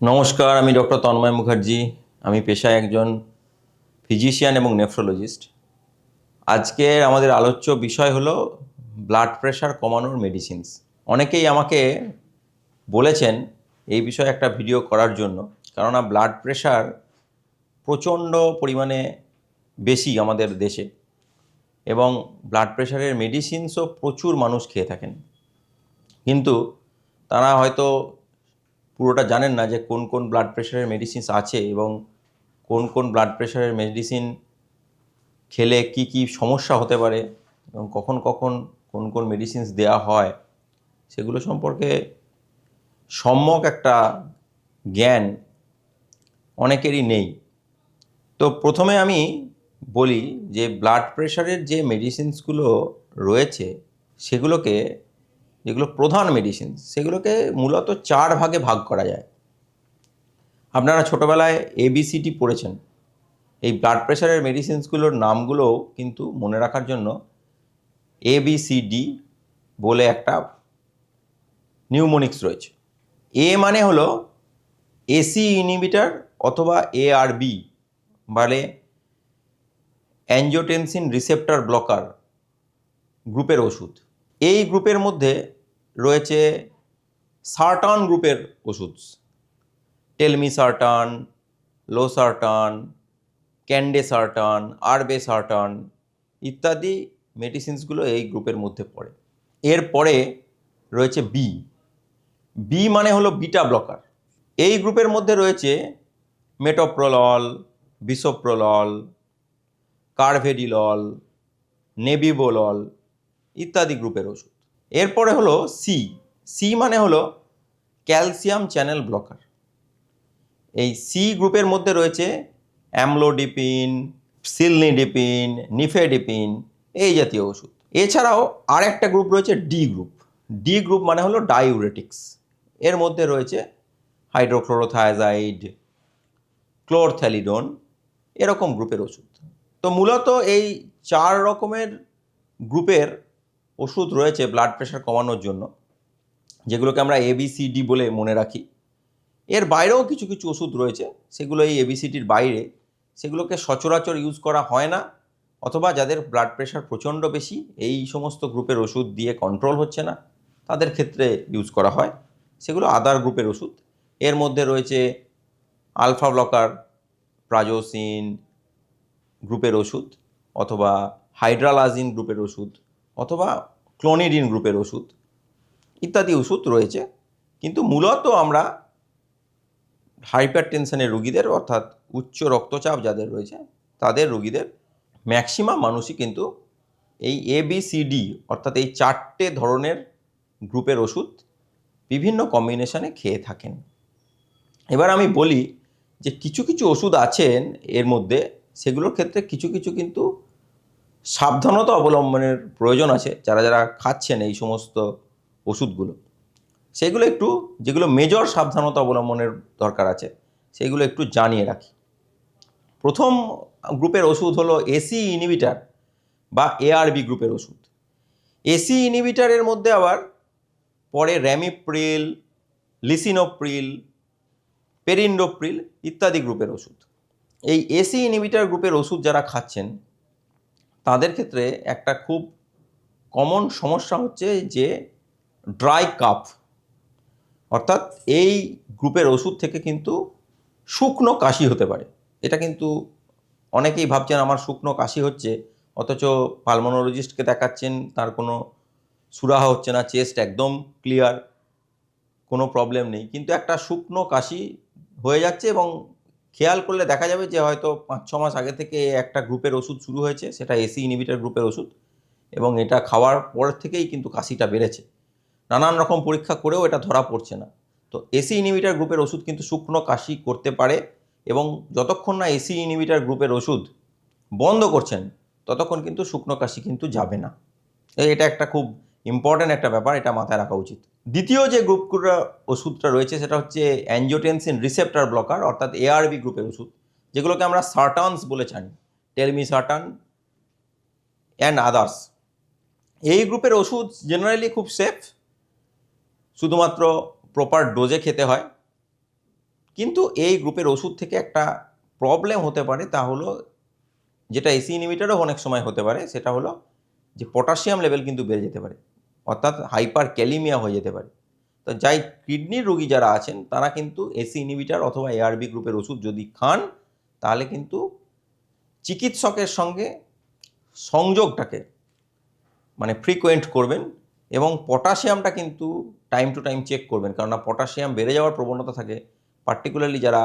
নমস্কার, আমি ডক্টর তন্ময় মুখার্জি। আমি পেশায় একজন ফিজিশিয়ান এবং নেফ্রোলজিস্ট। আজকের আমাদের আলোচ্য বিষয় হলো ব্লাড প্রেশার কমানোর মেডিসিনস। অনেকেই আমাকে বলেছেন এই বিষয়ে একটা ভিডিও করার জন্য, কেননা ব্লাড প্রেশার প্রচণ্ড পরিমাণে বেশি আমাদের দেশে, এবং ব্লাড প্রেশারের মেডিসিনসও প্রচুর মানুষ খেয়ে থাকেন। কিন্তু তারা হয়তো পুরোটা জানেন না যে কোন কোন ব্লাড প্রেশারের মেডিসিনস আছে এবং কোন কোন ব্লাড প্রেশারের মেডিসিন খেলে কি কি সমস্যা হতে পারে এবং কখন কখন কোন কোন মেডিসিনস দেওয়া হয় সেগুলো সম্পর্কে সম্যক একটা জ্ঞান অনেকেরই নেই। তো প্রথমে আমি বলি যে ব্লাড প্রেশারের যে মেডিসিনসগুলো রয়েছে সেগুলোকে, যেগুলো প্রধান মেডিসিন, সেগুলোকে মূলত 4 ভাগে ভাগ করা যায়। আপনারা ছোটোবেলায় এবিসিডি পড়েছেন। এই ব্লাড প্রেশারের মেডিসিনসগুলোর নামগুলোও কিন্তু মনে রাখার জন্য এবিসিডি বলে একটা নিউমোনিক্স রয়েছে। এ মানে হলো এসি ইনহিবিটার অথবা এআরবি, মানে অ্যাঞ্জিওটেনসিন রিসেপ্টর ব্লকার গ্রুপের ওষুধ। এই গ্রুপের মধ্যে রয়েছে সার্টান গ্রুপের ওষুধ, টেলমিসার্টান, লোসার্টান, ক্যান্ডেসার্টান, আরবেসার্টান ইত্যাদি মেডিসিনসগুলো এই গ্রুপের মধ্যে পড়ে। এরপরে রয়েছে বি। বি মানে হলো বিটা ব্লকার। এই গ্রুপের মধ্যে রয়েছে মেটোপ্রোলল, বিসোপ্রোলল, কারভেডিলল, নেবিবোলল ইত্যাদি গ্রুপের ওষুধ। এরপরে হলো সি। সি মানে হলো ক্যালসিয়াম চ্যানেল ব্লকার। এই সি গ্রুপের মধ্যে রয়েছে অ্যামলোডিপিন, সিলনিডিপিন, নিফেডিপিন এই জাতীয় ওষুধ। এছাড়াও আর একটা গ্রুপ রয়েছে ডি গ্রুপ। ডি গ্রুপ মানে হলো ডাইউরেটিক্স। এর মধ্যে রয়েছে হাইড্রোক্লোরোথায়াজাইড, ক্লোরথ্যালিডোন এরকম গ্রুপের ওষুধ। তো মূলত এই 4 রকমের গ্রুপের ওষুধ রয়েছে ব্লাড প্রেশার কমানোর জন্য, যেগুলোকে আমরা এবিসিডি বলে মনে রাখি। এর বাইরেও কিছু কিছু ওষুধ রয়েছে, সেগুলো এই এবিসিডির বাইরে, সেগুলোকে সচরাচর ইউজ করা হয় না, অথবা যাদের ব্লাড প্রেশার প্রচণ্ড বেশি, এই সমস্ত গ্রুপের ওষুধ দিয়ে কন্ট্রোল হচ্ছে না, তাদের ক্ষেত্রে ইউজ করা হয়। সেগুলো আদার গ্রুপের ওষুধ। এর মধ্যে রয়েছে আলফা ব্লকার, প্রাজোসিন গ্রুপের ওষুধ, অথবা হাইড্রালাজিন গ্রুপের ওষুধ, অথবা ক্লোনিডিন গ্রুপের ওষুধ ইত্যাদি ওষুধ রয়েছে। কিন্তু মূলত আমরা হাইপার টেনশনের রুগীদের, অর্থাৎ উচ্চ রক্তচাপ যাদের রয়েছে তাদের রুগীদের ম্যাক্সিমাম মানুষই কিন্তু এই এবিসিডি অর্থাৎ এই 4টে ধরনের গ্রুপের ওষুধ বিভিন্ন কম্বিনেশনে খেয়ে থাকেন। এবার আমি বলি যে কিছু কিছু ওষুধ আছেন এর মধ্যে, সেগুলোর ক্ষেত্রে কিছু কিছু কিন্তু সাবধানতা অবলম্বনের প্রয়োজন আছে যারা যারা খাচ্ছেন এই সমস্ত ওষুধগুলো। সেগুলো একটু, যেগুলো মেজর সাবধানতা অবলম্বনের দরকার আছে, সেগুলো একটু জানিয়ে রাখি। প্রথম গ্রুপের ওষুধ হলো এসি ইনহিবিটার বা এআরবি গ্রুপের ওষুধ। এসি ইনহিবিটারের মধ্যে আবার পরে র্যামিপ্রিল, লিসিনোপ্রিল, পেরিন্ডোপ্রিল ইত্যাদি গ্রুপের ওষুধ। এই এসি ইনহিবিটার গ্রুপের ওষুধ যারা খাচ্ছেন তাদের ক্ষেত্রে একটা খুব কমন সমস্যা হচ্ছে যে ড্রাই কাফ, অর্থাৎ এই গ্রুপের ওষুধ থেকে কিন্তু শুকনো কাশি হতে পারে। এটা কিন্তু অনেকেই ভাবছেন আমার শুকনো কাশি হচ্ছে, অথচ পালমোনোলজিস্টকে দেখাচ্ছেন, তার কোনো সুরাহা হচ্ছে না, চেস্ট একদম ক্লিয়ার, কোনো প্রবলেম নেই, কিন্তু একটা শুকনো কাশি হয়ে যাচ্ছে। এবং খেয়াল করলে দেখা যাবে যে হয়তো 5-6 মাস আগে থেকে একটা গ্রুপের ওষুধ শুরু হয়েছে, সেটা এসি ইনহিবিটার গ্রুপের ওষুধ, এবং এটা খাওয়ার পর থেকেই কিন্তু কাশিটা বেড়েছে। নানান রকম পরীক্ষা করেও এটা ধরা পড়ছে না। তো এসি ইনহিবিটার গ্রুপের ওষুধ কিন্তু শুকনো কাশি করতে পারে, এবং যতক্ষণ না এসি ইনহিবিটার গ্রুপের ওষুধ বন্ধ করছেন ততক্ষণ কিন্তু শুকনো কাশি কিন্তু যাবে না। এটা একটা খুব ইম্পর্ট্যান্ট একটা ব্যাপার, এটা মাথায় রাখা উচিত। দ্বিতীয় যে গ্রুপগুলো ওষুধটা রয়েছে সেটা হচ্ছে অ্যাঞ্জিওটেনসিন রিসেপ্টর ব্লকার অর্থাৎ এআরবি গ্রুপের ওষুধ, যেগুলোকে আমরা সার্টানস বলে জানি, টেলমিসার্টান অ্যান্ড আদার্স। এই গ্রুপের ওষুধ জেনারেলি খুব সেফ, শুধুমাত্র প্রপার ডোজে খেতে হয়। কিন্তু এই গ্রুপের ওষুধ থেকে একটা প্রবলেম হতে পারে, তা হলো যেটা এসি ইনহিবিটরও অনেক সময় হতে পারে, সেটা হলো যে পটাশিয়াম লেভেল কিন্তু বেড়ে যেতে পারে, অর্থাৎ হাইপার ক্যালিমিয়া হয়ে যেতে পারে। তো যাই কিডনির রোগী যারা আছেন তারা কিন্তু এসি ইনহিবিটর অথবা এআরবি গ্রুপের ওষুধ যদি খান তাহলে কিন্তু চিকিৎসকের সঙ্গে সংযোগটাকে মানে ফ্রিকোয়েন্ট করবেন এবং পটাশিয়ামটা কিন্তু টাইম টু টাইম চেক করবেন, কেননা পটাশিয়াম বেড়ে যাওয়ার প্রবণতা থাকে পার্টিকুলারলি যারা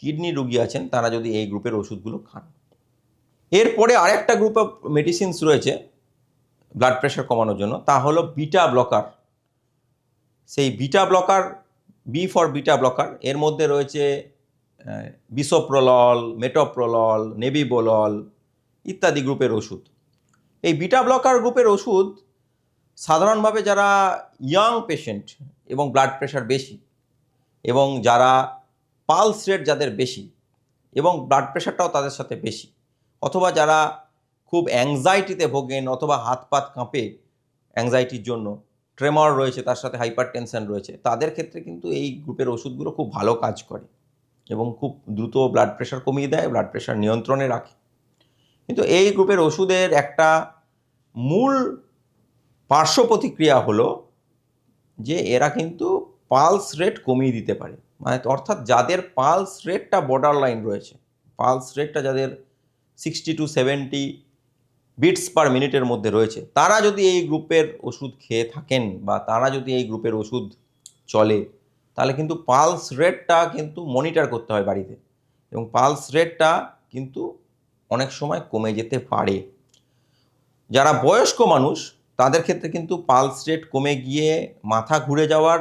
কিডনি রোগী আছেন তারা যদি এই গ্রুপের ওষুধগুলো খান। এরপরে আরেকটা গ্রুপ অফ মেডিসিনস রয়েছে ব্লাড প্রেশার কমানোর জন্য, তা হলো বিটা ব্লকার। সেই beta blocker, B for beta blocker, এর মধ্যে রয়েছে বিসোপ্রোলল, মেটোপ্রোলল, নেবিবোলল ইত্যাদি গ্রুপের ওষুধ। এই বিটা ব্লকার গ্রুপের ওষুধ সাধারণভাবে যারা ইয়াং পেশেন্ট এবং ব্লাড প্রেশার বেশি এবং যারা পালস রেট যাদের বেশি এবং ব্লাড প্রেশারটাও তাদের সাথে বেশি, অথবা যারা খুব অ্যাংজাইটিতে ভোগেন অথবা হাত পাত কাঁপে অ্যাংজাইটির জন্য, ট্রেমর রয়েছে, তার সাথে হাইপার টেনশন রয়েছে, তাদের ক্ষেত্রে কিন্তু এই গ্রুপের ওষুধগুলো খুব ভালো কাজ করে এবং খুব দ্রুত ব্লাড প্রেশার কমিয়ে দেয়, ব্লাড প্রেশার নিয়ন্ত্রণে রাখে। কিন্তু এই গ্রুপের ওষুধের একটা মূল পার্শ্ব প্রতিক্রিয়া হলো যে এরা কিন্তু পালস রেট কমিয়ে দিতে পারে, মানে অর্থাৎ যাদের পালস রেটটা বর্ডার লাইন রয়েছে, পালস রেটটা যাদের 60 to 70 বিটস পার মিনিটের মধ্যে রয়েছে, তারা যদি এই গ্রুপের ওষুধ খেয়ে থাকেন বা তারা যদি এই গ্রুপের ওষুধ চলে, তাহলে কিন্তু পালস রেটটা কিন্তু মনিটর করতে হয় বাড়িতে এবং পালস রেটটা কিন্তু অনেক সময় কমে যেতে পারে। যারা বয়স্ক মানুষ তাদের ক্ষেত্রে কিন্তু পালস রেট কমে গিয়ে মাথা ঘুরে যাওয়ার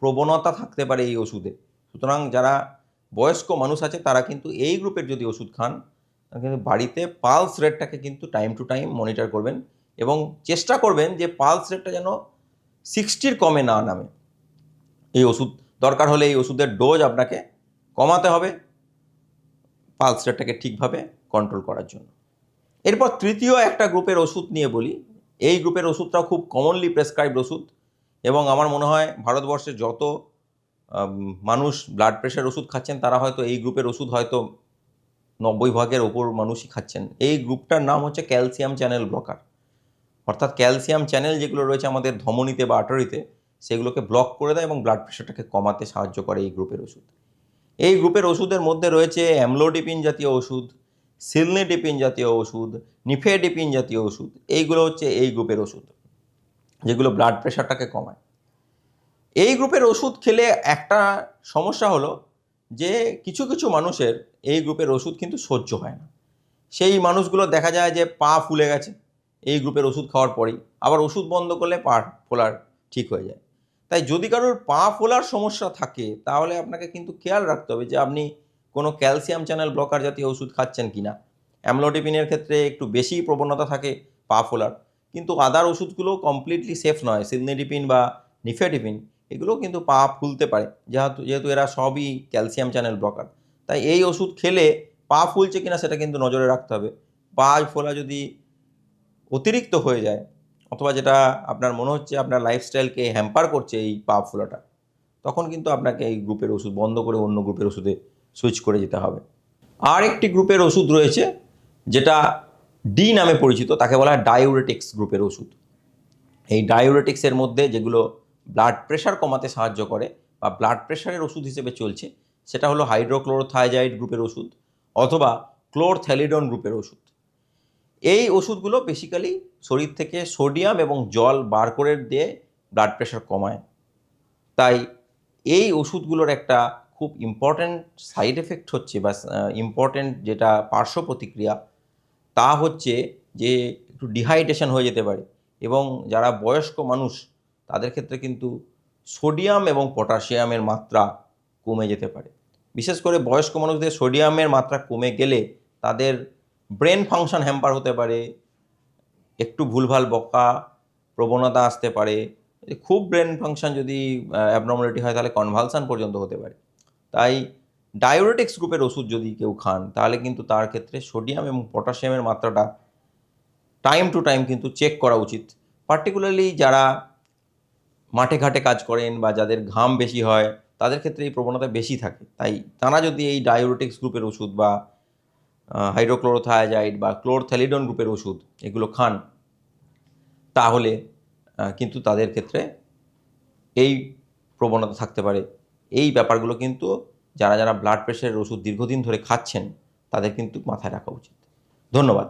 প্রবণতা থাকতে পারে এই ওষুধে। সুতরাং যারা বয়স্ক মানুষ আছে তারা কিন্তু এই গ্রুপের যদি ওষুধ খান তাহলে কিন্তু বাড়িতে পালস রেটটাকে কিন্তু টাইম টু টাইম মনিটর করবেন এবং চেষ্টা করবেন যে পালস রেটটা যেন 60-র কমে না নামে। এই ওষুধ দরকার হলে এই ওষুধের ডোজ আপনাকে কমাতে হবে পালস রেটটাকে ঠিকভাবে কন্ট্রোল করার জন্য। এরপর তৃতীয় একটা গ্রুপের ওষুধ নিয়ে বলি। এই গ্রুপের ওষুধটাও খুব কমনলি প্রেসক্রাইবড ওষুধ এবং আমার মনে হয় ভারতবর্ষের যত মানুষ ব্লাড প্রেশার ওষুধ খাচ্ছেন তারা হয়তো এই গ্রুপের ওষুধ হয়তো 90% ওপর মানুষই খাচ্ছেন। এই গ্রুপটার নাম হচ্ছে ক্যালসিয়াম চ্যানেল ব্লকার, অর্থাৎ ক্যালসিয়াম চ্যানেল যেগুলো রয়েছে আমাদের ধমনীতে বা আর্টারিতে সেগুলোকে ব্লক করে দেয় এবং ব্লাড প্রেশারটাকে কমাতে সাহায্য করে এই গ্রুপের ওষুধ। এই গ্রুপের ওষুধের মধ্যে রয়েছে অ্যামলোডিপিন জাতীয় ওষুধ, সিলনিডিপিন জাতীয় ওষুধ, নিফেডিপিন জাতীয় ওষুধ। এইগুলো হচ্ছে এই গ্রুপের ওষুধ যেগুলো ব্লাড প্রেশারটাকে কমায়। এই গ্রুপের ওষুধ খেলে একটা সমস্যা হলো যে কিছু কিছু মানুষের এই গ্রুপের ওষুধ কিন্তু সহ্য হয় না। সেই মানুষগুলো দেখা যায় যে পা ফুলে গেছে এই গ্রুপের ওষুধ খাওয়ার পরেই, আবার ওষুধ বন্ধ করলে পা ফোলার ঠিক হয়ে যায়। তাই যদি কারোর পা ফোলার সমস্যা থাকে তাহলে আপনাকে কিন্তু খেয়াল রাখতে হবে যে আপনি কোনো ক্যালসিয়াম চ্যানেল ব্লকার জাতীয় ওষুধ খাচ্ছেন কি না। অ্যামলোডিপিনের ক্ষেত্রে একটু বেশি প্রবণতা থাকে পা ফোলার, কিন্তু আদার ওষুধগুলো কমপ্লিটলি সেফ নয়। সিলনিডিপিন বা নিফেডিপিন এগুলো কিন্তু পা ফুলতে পারে, যেহেতু এরা সবই ক্যালসিয়াম চ্যানেল ব্লকার। তাই এই ওষুধ খেলে পা ফুলছে কিনা সেটা কিন্তু নজরে রাখতে হবে। পা ফোলা যদি অতিরিক্ত হয়ে যায় অথবা যেটা আপনার মনে হচ্ছে আপনার লাইফস্টাইলকে হ্যাম্পার করছে এই পা ফোলাটা, তখন কিন্তু আপনাকে এই গ্রুপের ওষুধ বন্ধ করে অন্য গ্রুপের ওষুধে সুইচ করে যেতে হবে। আর একটি গ্রুপের ওষুধ রয়েছে যেটা ডি নামে পরিচিত, তাকে বলা হয় ডায়ুরেটিক্স গ্রুপের ওষুধ। এই ডায়ুরেটিক্সের মধ্যে যেগুলো ব্লাড প্রেশার কমাতে সাহায্য করে বা ব্লাড প্রেশারের ওষুধ হিসেবে চলছে সেটা হলো হাইড্রোক্লোরোথায়াজাইড গ্রুপের ওষুধ অথবা ক্লোরথ্যালিডন গ্রুপের ওষুধ। এই ওষুধগুলো বেসিক্যালি শরীর থেকে সোডিয়াম এবং জল বার করে দিয়ে ব্লাড প্রেশার কমায়। তাই এই ওষুধগুলোর একটা খুব ইম্পর্ট্যান্ট সাইড এফেক্ট হচ্ছে বা ইম্পর্ট্যান্ট যেটা পার্শ্ব প্রতিক্রিয়া তা হচ্ছে যে একটু ডিহাইড্রেশন হয়ে যেতে পারে এবং যারা বয়স্ক মানুষ তাদের ক্ষেত্রে কিন্তু সোডিয়াম এবং পটাশিয়ামের মাত্রা কমে যেতে পারে। বিশেষ করে বয়স্ক মানুষদের সোডিয়ামের মাত্রা কমে গেলে তাদের ব্রেন ফাংশন হ্যাম্পার হতে পারে, একটু ভুলভাল বকা প্রবণতা আসতে পারে, খুব ব্রেন ফাংশন যদি অ্যাবনর্মালিটি হয় তাহলে কনভালশন পর্যন্ত হতে পারে। তাই ডায়ুরেটিক্স গ্রুপের ওষুধ যদি কেউ খান তাহলে কিন্তু তার ক্ষেত্রে সোডিয়াম এবং পটাশিয়ামের মাত্রাটা টাইম টু টাইম কিন্তু চেক করা উচিত। পার্টিকুলারলি যারা মাঠে ঘাটে কাজ করেন বা যাদের ঘাম বেশি হয় তাদের ক্ষেত্রে এই প্রবণতা বেশি থাকে। তাই তারা যদি এই ডায়োরেটিক্স গ্রুপের ওষুধ বা হাইড্রোক্লোরোথায়াজাইড বা ক্লোরথ্যালিডন গ্রুপের ওষুধ এগুলো খান, তাহলে কিন্তু তাদের ক্ষেত্রে এই প্রবণতা থাকতে পারে। এই ব্যাপারগুলো কিন্তু যারা যারা ব্লাড প্রেশারের ওষুধ দীর্ঘদিন ধরে খাচ্ছেন তাদের কিন্তু মাথায় রাখা উচিত। ধন্যবাদ।